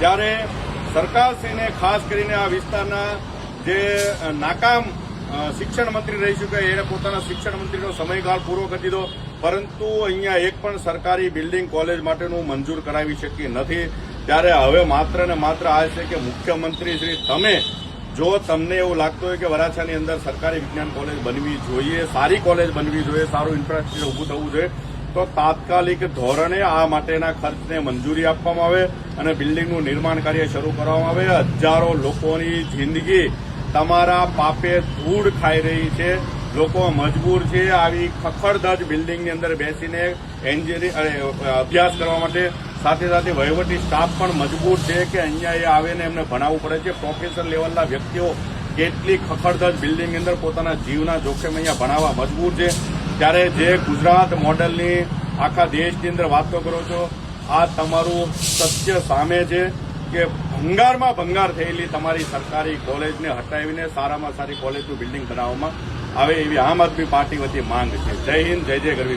ત્યારે સરકારશ્રીને ખાસ કરીને આ વિસ્તારના જે નાકામ શિક્ષણ મંત્રી રહી ચૂક્યા એને પોતાના શિક્ષણ મંત્રીનો સમયગાળ પૂરો કરી દીધો, પરંતુ અહીંયા એક પણ સરકારી બિલ્ડિંગ કોલેજ માટેનું મંજૂર કરાવી શકી નથી. ત્યારે હવે માત્ર ને માત્ર આ છે કે મુખ્યમંત્રી શ્રી તમે જો તમને એવું લાગતું હોય કે વરાછાની અંદર સરકારી વિજ્ઞાન કોલેજ બનવી જોઈએ, સારી કોલેજ બનવી જોઈએ, સારું ઇન્ફ્રાસ્ટ્રક્ચર ઊભું થવું જોઈએ, તો તાત્કાલિક ધોરણે આ માટેના ખર્ચને મંજૂરી આપવામાં આવે અને બિલ્ડિંગનું નિર્માણ કાર્ય શરૂ કરવામાં આવે. હજારો લોકોની જિંદગી તમારા પાપે ધૂળ ખાઈ રહી છે. લોકો મજબૂર છે આવી ખખડધજ બિલ્ડિંગની અંદર બેસીને અભ્યાસ કરવા માટે. સાથે સાથે વહીવટી સ્ટાફ પણ મજબૂર છે કે અહીંયા એ આવીને એમને ભણાવવું પડે છે. પ્રોફેસર લેવલના વ્યક્તિઓ કેટલી ખખડધજ બિલ્ડિંગની અંદર પોતાના જીવના જોખમે અહીંયા ભણાવવા મજબૂર છે. ત્યારે જે ગુજરાત મોડલની આખા દેશની અંદર વાતો કરો છો, આ તમારું સત્ય સામે છે કે ભંગારમાં ભંગાર થયેલી તમારી સરકારી કોલેજને હટાવીને સારામાં સારી કોલેજનું બિલ્ડિંગ બનાવવામાં આવે એવી આમ આદમી પાર્ટી વતી માંગ છે. જય હિન્દ, જય જય ગરવી.